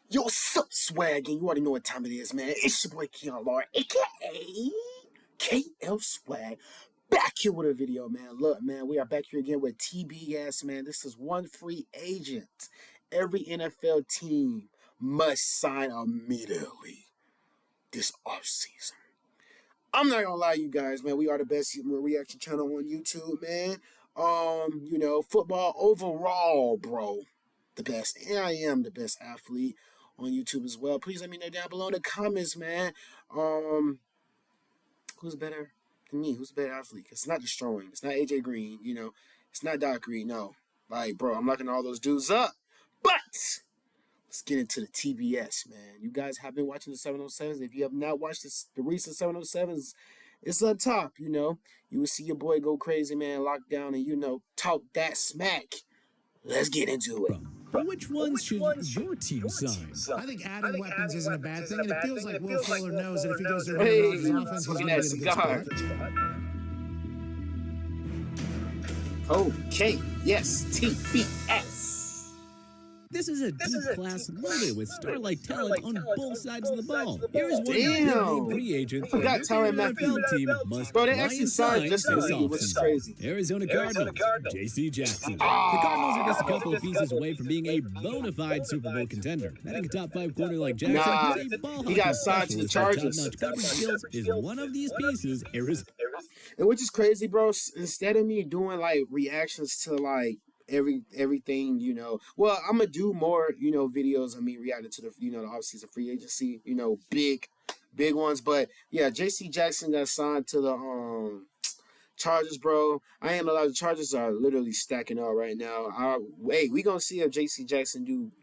Yo, what's up, swag? And you already know what time it is, man. It's your boy Keon Laura, aka KL Swag. Back here with a video, man. Look, man, we are back here again with TBS, man. This is one free agent. Every NFL team must sign immediately this offseason. I'm not gonna lie, you guys, man. We are the best reaction channel on YouTube, man. Football overall, bro. The best. And I am the best athlete on YouTube as well. Please let me know down below in the comments, man. Who's better than me? Who's the better athlete? It's not destroying. It's not AJ Green, It's not Doc Green, no. Like, bro, I'm locking all those dudes up. But let's get into the TBS, man. You guys have been watching the 707s. If you have not watched the recent 707s, it's up top, You will see your boy go crazy, man, lock down and, talk that smack. Let's get into it. Which ones should your team sign? I think adding weapons isn't a bad thing, and it feels like Will Fuller knows that if he goes to Aaron Rodgers' offense, he's going to get a good spot. Okay, yes, TBS. This is a deep class loaded with starlight talent on both sides of the ball. Here's one Damn. free agent. I forgot Tyron Matthew. Team must Bro, they actually signed just this which is crazy. Arizona Cardinals, J.C. Jackson. The Cardinals are just a couple of pieces away from being a bona fide Super Bowl contender. Having a top 5 corner like Jackson, Nah, a ball he got signed to the Chargers. Top-notch coverage skills is one of these pieces. And which is crazy, bro. Instead of me doing like reactions to like everything, Well, I'm gonna do more, videos of me reacting to the, the offseason free agency, big ones. But yeah, JC Jackson got signed to the Chargers, bro. I ain't gonna lie, the Chargers are literally stacking up right now. We gonna see if JC Jackson do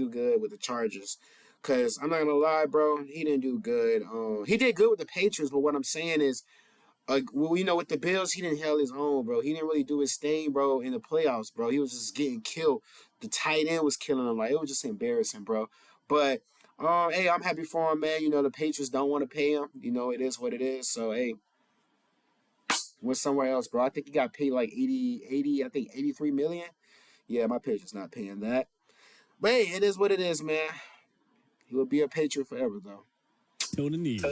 good with the Chargers. Cause I'm not gonna lie, bro, he didn't do good. He did good with the Patriots, but what I'm saying is, with the Bills, he didn't held his own, bro. He didn't really do his thing, bro, in the playoffs, bro. He was just getting killed. The tight end was killing him. Like, it was just embarrassing, bro. But, hey, I'm happy for him, man. The Patriots don't want to pay him. It is what it is. So, hey, went somewhere else, bro. I think he got paid like 83 million. Yeah, my Patriots not paying that. But, hey, it is what it is, man. He will be a Patriot forever, though. Tony needs.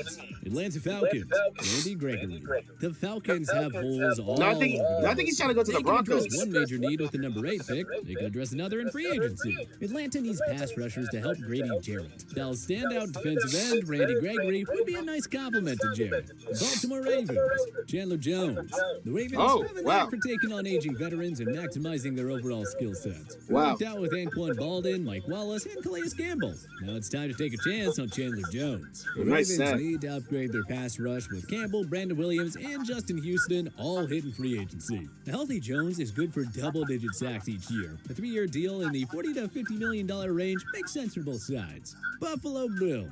Atlanta Falcons, Randy Gregory. The Falcons have holes all over. I think he's trying to go to the Broncos. One major need with the number 8 pick. They can address another in free agency. Atlanta needs pass rushers to help Grady Jarrett. Bell's standout defensive end, Randy Gregory, would be a nice compliment to Jarrett. Baltimore Ravens, Chandler Jones. The Ravens have an eye for taking on aging veterans and maximizing their overall skill sets. Worked out with Anquan Baldwin, Mike Wallace, and Calais Campbell. Now it's time to take a chance on Chandler Jones. The Ravens need to upgrade their pass rush with Campbell, Brandon Williams, and Justin Houston, all hitting free agency. The healthy Jones is good for double-digit sacks each year. A 3-year deal in the $40 to $50 million range makes sense for both sides. Buffalo Bills,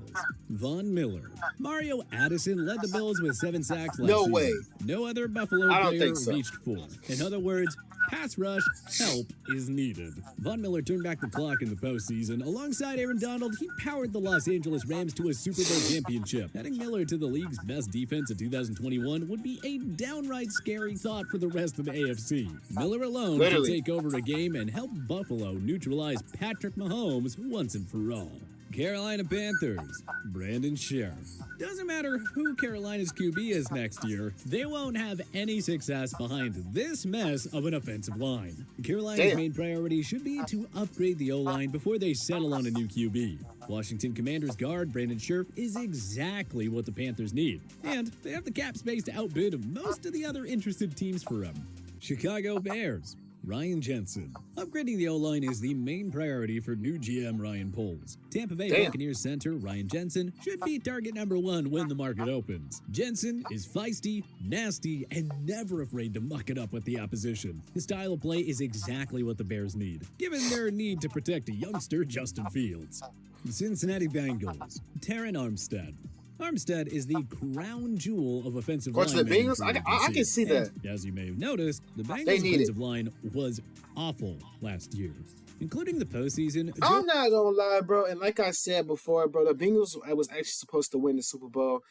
Von Miller. Mario Addison led the Bills with 7 sacks last season. No way. No other Buffalo player reached 4. In other words, pass rush help is needed. Von Miller turned back the clock in the postseason. Alongside Aaron Donald, he powered the Los Angeles Rams to a Super Bowl championship. Adding Miller to the league's best defense in 2021 would be a downright scary thought for the rest of the AFC. Miller alone can take over a game and help Buffalo neutralize Patrick Mahomes once and for all. Carolina Panthers, Brandon Sheriff. Doesn't matter who Carolina's QB is next year, they won't have any success behind this mess of an offensive line. Carolina's main priority should be to upgrade the O-line before they settle on a new QB. Washington Commanders guard Brandon Sheriff is exactly what the Panthers need, and they have the cap space to outbid most of the other interested teams for him. Chicago Bears, Ryan Jensen. Upgrading the O-line is the main priority for new GM Ryan Poles. Tampa Bay Buccaneers center Ryan Jensen should be target number 1 when the market opens. Jensen is feisty, nasty, and never afraid to muck it up with the opposition. His style of play is exactly what the Bears need, given their need to protect a youngster Justin Fields. Cincinnati Bengals, Taron Armstead. Armstead is the crown jewel of offensive line. The Bengals? I can see that. And, as you may have noticed, the Bengals' offensive line was awful last year, including the postseason. I'm not gonna lie, bro. And like I said before, bro, the Bengals was actually supposed to win the Super Bowl.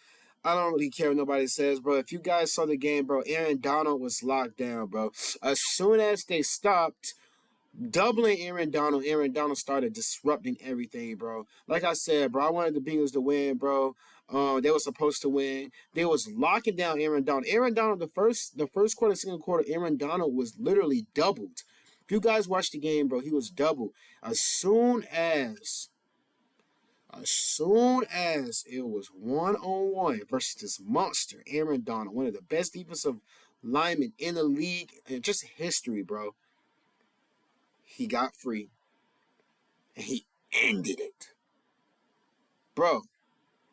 I don't really care what nobody says, bro. If you guys saw the game, bro, Aaron Donald was locked down, bro. As soon as they stopped doubling Aaron Donald started disrupting everything, bro. Like I said, bro, I wanted the Bengals to win, bro. They were supposed to win. They was locking down Aaron Donald. Aaron Donald, the first quarter, second quarter, Aaron Donald was literally doubled. If you guys watched the game, bro, he was doubled. As soon as it was 1-on-1 versus this monster, Aaron Donald, one of the best defensive linemen in the league and just history, bro. He got free. And he ended it. Bro,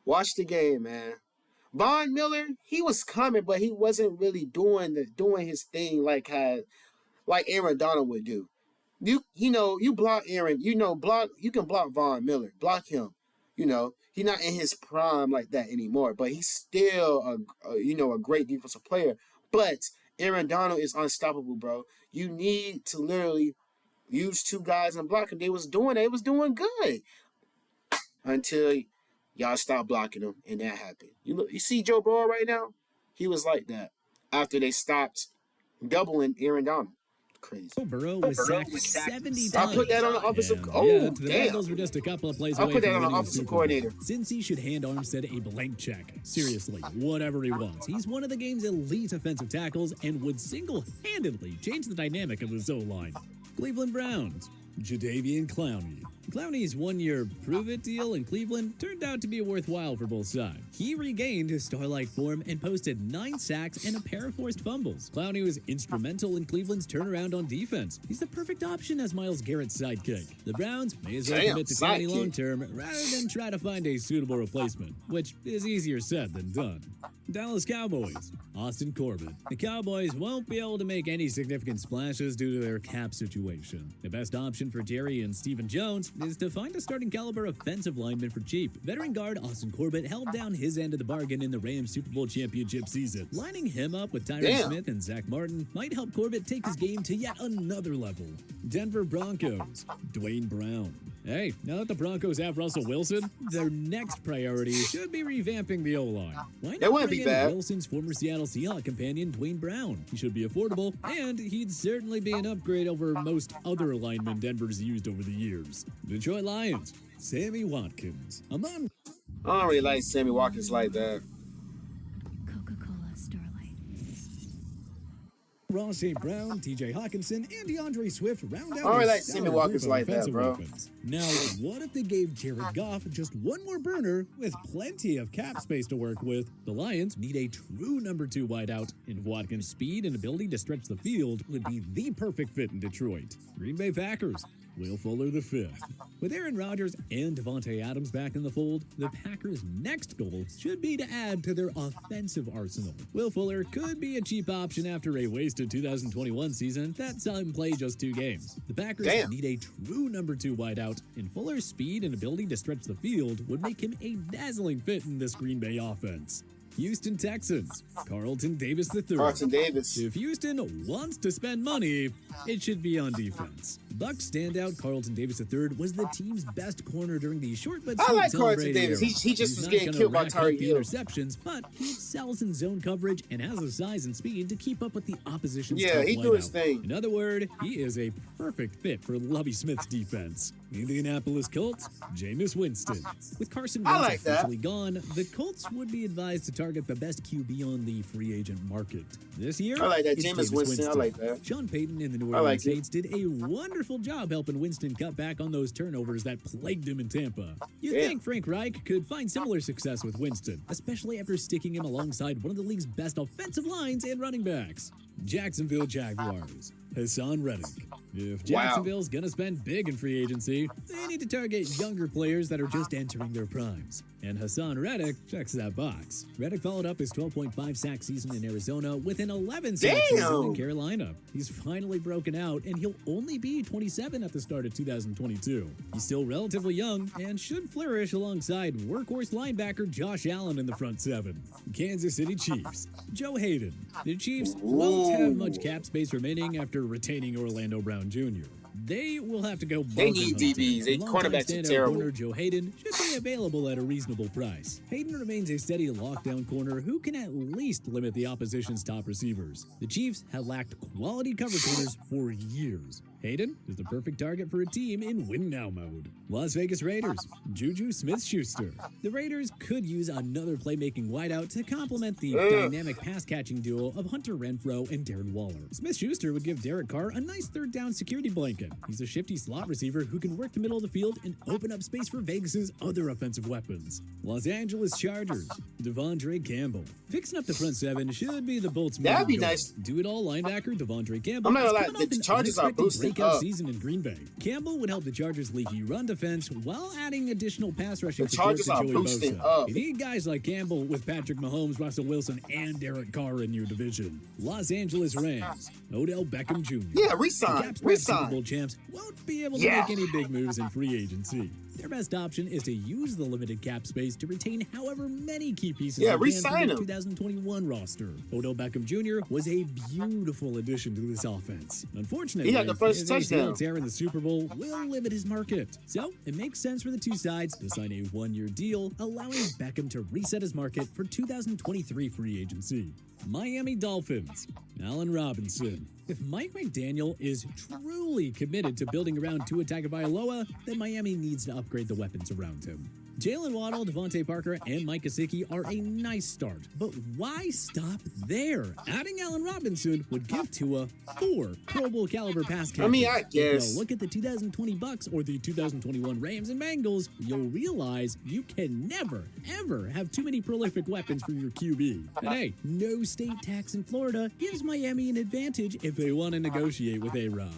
watch the game, man. Von Miller, he was coming, but he wasn't really doing his thing like Aaron Donald would do. You block Aaron, you can block Von Miller. Block him. He's not in his prime like that anymore, but he's still a great defensive player. But Aaron Donald is unstoppable, bro. You need to literally use two guys and block him. They was doing good until y'all stopped blocking him, and that happened. You see Joe Burrow right now? He was like that after they stopped doubling Aaron Donald. Crazy. Burrow was sacked 70 times. I put that on the offensive. The damn! Bengals were just a couple of plays away. I put that from on the winning offensive Super Bowl. coordinator. Since he should hand Armstead a blank check. Seriously, whatever he wants. He's one of the game's elite offensive tackles and would single-handedly change the dynamic of his O-line. Cleveland Browns, Jadeveon Clowney. Clowney's one-year prove-it deal in Cleveland turned out to be worthwhile for both sides. He regained his star-like form and posted 9 sacks and a pair of forced fumbles. Clowney was instrumental in Cleveland's turnaround on defense. He's the perfect option as Myles Garrett's sidekick. The Browns may as well commit to Clowney long-term rather than try to find a suitable replacement, which is easier said than done. Dallas Cowboys, Austin Corbin. The Cowboys won't be able to make any significant splashes due to their cap situation. The best option for Jerry and Stephen Jones is to find a starting caliber offensive lineman for cheap. Veteran guard Austin Corbett held down his end of the bargain in the Rams Super Bowl championship season. Lining him up with Tyron Smith and Zach Martin might help Corbett take his game to yet another level. Denver Broncos, Dwayne Brown. Hey, now that the Broncos have Russell Wilson, their next priority should be revamping the O-line. Why not bring in Wilson's former Seattle Seahawks companion, Dwayne Brown? He should be affordable, and he'd certainly be an upgrade over most other linemen Denver's used over the years. Detroit Lions, Sammy Watkins. I don't really like Sammy Watkins like that. Coca-Cola Starlight. Ross St. Brown, TJ Hawkinson, and DeAndre Swift round out. I like Sammy Watkins like that, bro. Weapons. Now, what if they gave Jared Goff just one more burner with plenty of cap space to work with? The Lions need a true number 2 wideout, and Watkins' speed and ability to stretch the field would be the perfect fit in Detroit. Green Bay Packers, Will Fuller V. With Aaron Rodgers and Devontae Adams back in the fold, the Packers' next goal should be to add to their offensive arsenal. Will Fuller could be a cheap option after a wasted 2021 season that saw him play just 2 games. The Packers need a true number 2 wideout, and Fuller's speed and ability to stretch the field would make him a dazzling fit in this Green Bay offense. Houston Texans, Carlton Davis III. Carlton Davis. If Houston wants to spend money, it should be on defense. Bucs standout Carlton Davis III was the team's best corner during the short but sweet like Carlton Davis. He just was getting killed by Tyreek Hill. Interceptions, but he excels in zone coverage and has the size and speed to keep up with the opposition's Yeah, he do his thing. In other words, he is a perfect fit for Lovie Smith's defense. Indianapolis Colts, Jameis Winston. With Carson Wentz officially gone, the Colts would be advised to target the best QB on the free agent market. This year, I like that. Jameis Winston. I like that. Sean Payton and the New Orleans Saints did a wonderful job helping Winston cut back on those turnovers that plagued him in Tampa. You'd think Frank Reich could find similar success with Winston, especially after sticking him alongside one of the league's best offensive lines and running backs. Jacksonville Jaguars, Hassan Reddick. If Jacksonville's gonna spend big in free agency, they need to target younger players that are just entering their primes. And Hassan Reddick checks that box. Reddick followed up his 12.5 sack season in Arizona with an 11 sack season in Carolina. He's finally broken out, and he'll only be 27 at the start of 2022. He's still relatively young and should flourish alongside workhorse linebacker Josh Allen in the front 7. Kansas City Chiefs, Joe Hayden. The Chiefs won't have much cap space remaining after retaining Orlando Brown Jr. They will have to go bargain. They need DBs. They cornerbacks are terrible. Corner Joe Hayden should be available at a reasonable price. Hayden remains a steady lockdown corner who can at least limit the opposition's top receivers. The Chiefs have lacked quality cover corners for years. Hayden is the perfect target for a team in win-now mode. Las Vegas Raiders, Juju Smith-Schuster. The Raiders could use another playmaking wideout to complement the dynamic pass-catching duo of Hunter Renfrow and Darren Waller. Smith-Schuster would give Derek Carr a nice third-down security blanket. He's a shifty slot receiver who can work the middle of the field and open up space for Vegas's other offensive weapons. Los Angeles Chargers, Devondre Gamble. Fixing up the front seven should be the Bolts' main That'd be goal. nice. Do-it-all linebacker Devondre Gamble. I'm not is gonna lie, coming off the an Chargers are unexpected boosting breakout up. season in Green Bay. Campbell would help the Chargers' leaky run defense while adding additional pass rushing The support Chargers to are Joey boosting Bosa. up. You need guys like Campbell with Patrick Mahomes, Russell Wilson, and Derek Carr in your division. Los Angeles Rams, Odell Beckham Jr. Yeah, The resign. gap-spread Super Bowl champs won't be able to Yeah. make any big moves in free agency. Their best option is to use the limited cap space to retain however many key pieces Yeah, they can re-sign from the him. 2021 roster. Odell Beckham Jr. was a beautiful addition to this offense. Unfortunately, He had the first his touchdown. ACL tear in the Super Bowl will limit his market. So it makes sense for the two sides to sign a one-year deal, allowing Beckham to reset his market for 2023 free agency. Miami Dolphins, Allen Robinson. If Mike McDaniel is truly committed to building around Tua Tagovailoa, then Miami needs to upgrade the weapons around him. Jalen Waddle, Devontae Parker, and Mike Gesicki are a nice start, but why stop there? Adding Allen Robinson would give Tua 4 Pro Bowl caliber pass catchers. I mean, I If you guess. look at the 2020 Bucks or the 2021 Rams and Bengals, you'll realize you can never, ever have too many prolific weapons for your QB. And hey, no state tax in Florida gives Miami an advantage if they want to negotiate with A-Rob.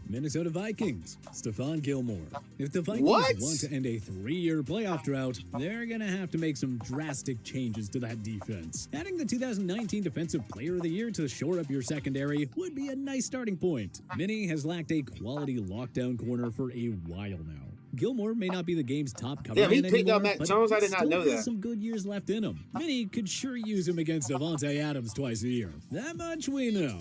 Minnesota Vikings, Stephon Gilmore. If the Vikings What? want to end a 3-year playoff drought, they're going to have to make some drastic changes to that defense. Adding the 2019 Defensive Player of the Year to shore up your secondary would be a nice starting point. Minnie has lacked a quality lockdown corner for a while now. Gilmore may not be the game's top cover Damn, he man picked up anymore, Mac but Jones? I he did not still know has that. some good years left in him. Minnie could sure use him against Davante Adams twice a year. That much we know.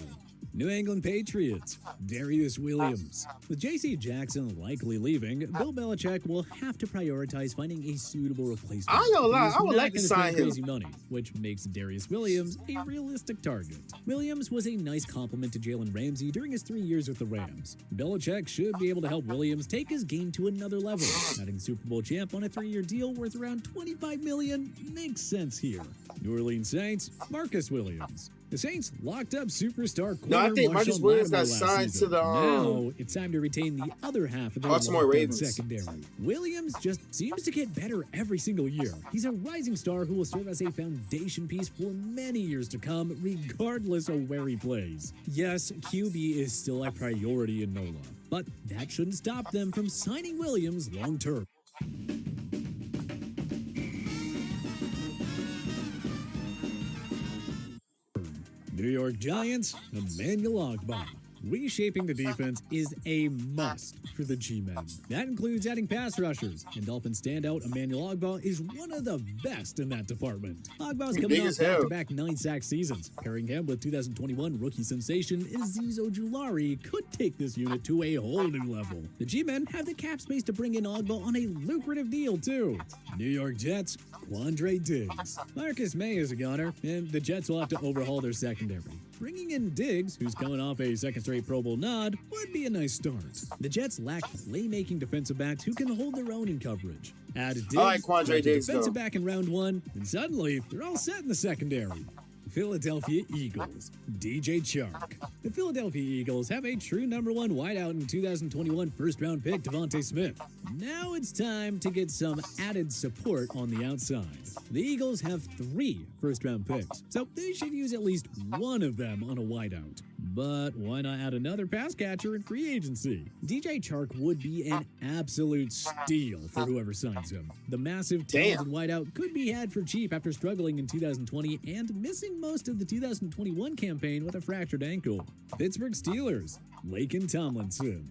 New England Patriots, Darius Williams. With J.C. Jackson likely leaving, Bill Belichick will have to prioritize finding a suitable replacement. I ain't gonna lie, He's I would not like to gonna sign spend him. crazy money, which makes Darius Williams a realistic target. Williams was a nice compliment to Jalen Ramsey during his 3 years with the Rams. Belichick should be able to help Williams take his game to another level. Adding Super Bowl champ on a 3-year deal worth around $25 million makes sense here. New Orleans Saints, Marcus Williams. The Saints locked up superstar corner No, I think Marcus Marshawn Williams got Lattimore last signed season. to the, Now it's time to retain the other half of their Baltimore lockdown Ravens. secondary. Williams just seems to get better every single year. He's a rising star who will serve as a foundation piece for many years to come, regardless of where he plays. Yes, QB is still a priority in NOLA, but that shouldn't stop them from signing Williams long term. New York Giants, Emmanuel Ogbah. Reshaping the defense is a must for the G-Men. That includes adding pass rushers, and Dolphins standout Emmanuel Ogbah is one of the best in that department. Ogbah's coming big off as hell. back-to-back 9-sack seasons. Pairing him with 2021 rookie sensation Azeez Ojulari could take this unit to a whole new level. The G-Men have the cap space to bring in Ogbah on a lucrative deal, too. New York Jets, Quandre Diggs. Marcus May is a gunner, and the Jets will have to overhaul their secondary. Bringing in Diggs, who's coming off a second-straight Pro Bowl nod, would be a nice start. The Jets lack playmaking defensive backs who can hold their own in coverage. Add Diggs, I like Quandre like a Diggs, defensive though. back in round 1, and suddenly they're all set in the secondary. Philadelphia Eagles, DJ Chark. The Philadelphia Eagles have a true number 1 wideout in 2021 first-round pick Devontae Smith. Now it's time to get some added support on the outside. The Eagles have 3 first-round picks, so they should use at least one of them on a wideout. But why not add another pass catcher in free agency? DJ Chark would be an absolute steal for whoever signs him. The massive talented wideout could be had for cheap after struggling in 2020 and missing most of the 2021 campaign with a fractured ankle. Pittsburgh Steelers, Laken Tomlinson.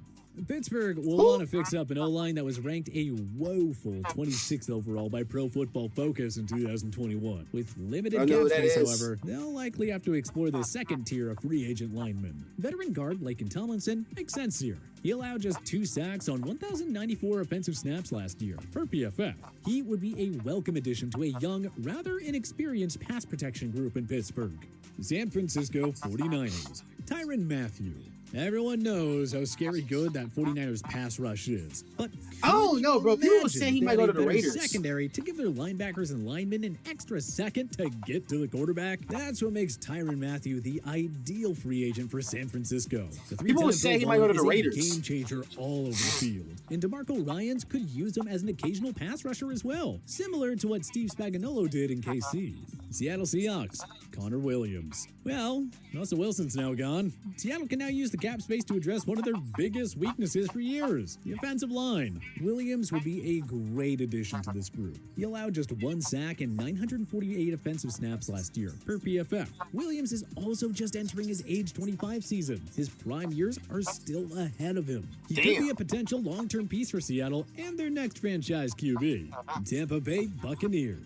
Pittsburgh will want to fix up an O-line that was ranked a woeful 26th overall by Pro Football Focus in 2021. With limited I know cap who that space, is. however, they'll likely have to explore the second tier of free agent linemen. Veteran guard Laken Tomlinson makes sense here. He allowed just 2 sacks on 1,094 offensive snaps last year, per PFF. He would be a welcome addition to a young, rather inexperienced pass protection group in Pittsburgh. San Francisco 49ers, Tyron Matthew. Everyone knows how scary good that 49ers pass rush is. But I don't know, bro. People were saying he might go to the Raiders. Secondary to give their linebackers and linemen an extra second to get to the quarterback. That's what makes Tyron Matthew the ideal free agent for San Francisco. People were saying he might go to the Raiders. Game changer all over the field. And DeMarco Ryans could use him as an occasional pass rusher as well, similar to what Steve Spagnuolo did in KC. Seattle Seahawks, Connor Williams. Well, Russell Wilson's now gone. Seattle can now use the cap space to address one of their biggest weaknesses for years, the offensive line. Williams will be a great addition to this group. He allowed just 1 sack and 948 offensive snaps last year, per PFF. Williams is also just entering his age 25 season. His prime years are still ahead of him. He could be a potential long-term piece for Seattle and their next franchise QB. Tampa Bay Buccaneers.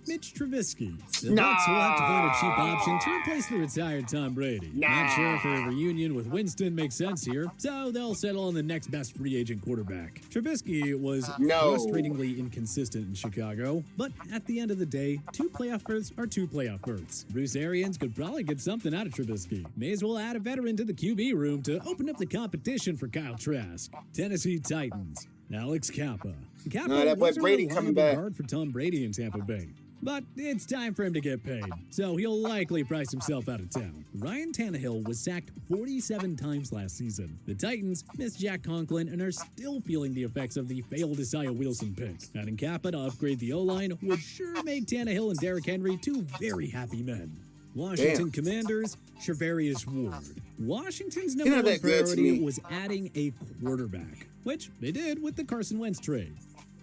Mitch Trubisky. The Bucs will have to find a cheap option to replace the retired Tom Brady. Not sure if a reunion with Winston makes sense here, so they'll settle on the next best free agent quarterback. Trubisky was frustratingly inconsistent in Chicago, but at the end of the day, 2 playoff berths are 2 playoff berths. Bruce Arians could probably get something out of Trubisky. May as well add a veteran to the QB room to open up the competition for Kyle Trask. Tennessee Titans. Alex Kappa. That boy Brady coming back. Hard for Tom Brady in Tampa Bay. But it's time for him to get paid, so he'll likely price himself out of town. Ryan Tannehill was sacked 47 times last season. The Titans missed Jack Conklin and are still feeling the effects of the failed Isaiah Wilson pick. Adding Kappa to upgrade the O-line would sure make Tannehill and Derrick Henry 2 very happy men. Washington Commanders, Charvarius Ward. Washington's number 1 priority was adding a quarterback, which they did with the Carson Wentz trade.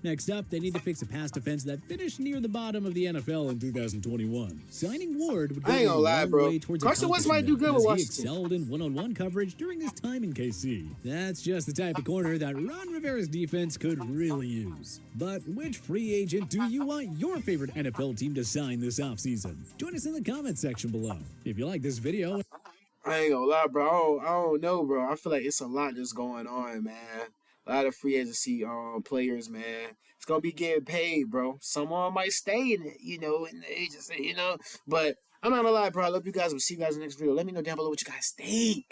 Next up, they need to fix a pass defense that finished near the bottom of the NFL in 2021. Signing Ward would go a long way towards Carson Wentz might do good with Washington. He excelled in one-on-one coverage during his time in KC. That's just the type of corner that Ron Rivera's defense could really use. But which free agent do you want your favorite NFL team to sign this offseason? Join us in the comments section below. If you like this video... I ain't gonna lie, bro. I don't know, bro. I feel like it's a lot that's going on, man. A lot of free agency players, man. It's gonna be getting paid, bro. Someone might stay in it, in the agency, But I'm not gonna lie, bro. I love you guys. We'll see you guys in the next video. Let me know down below what you guys think.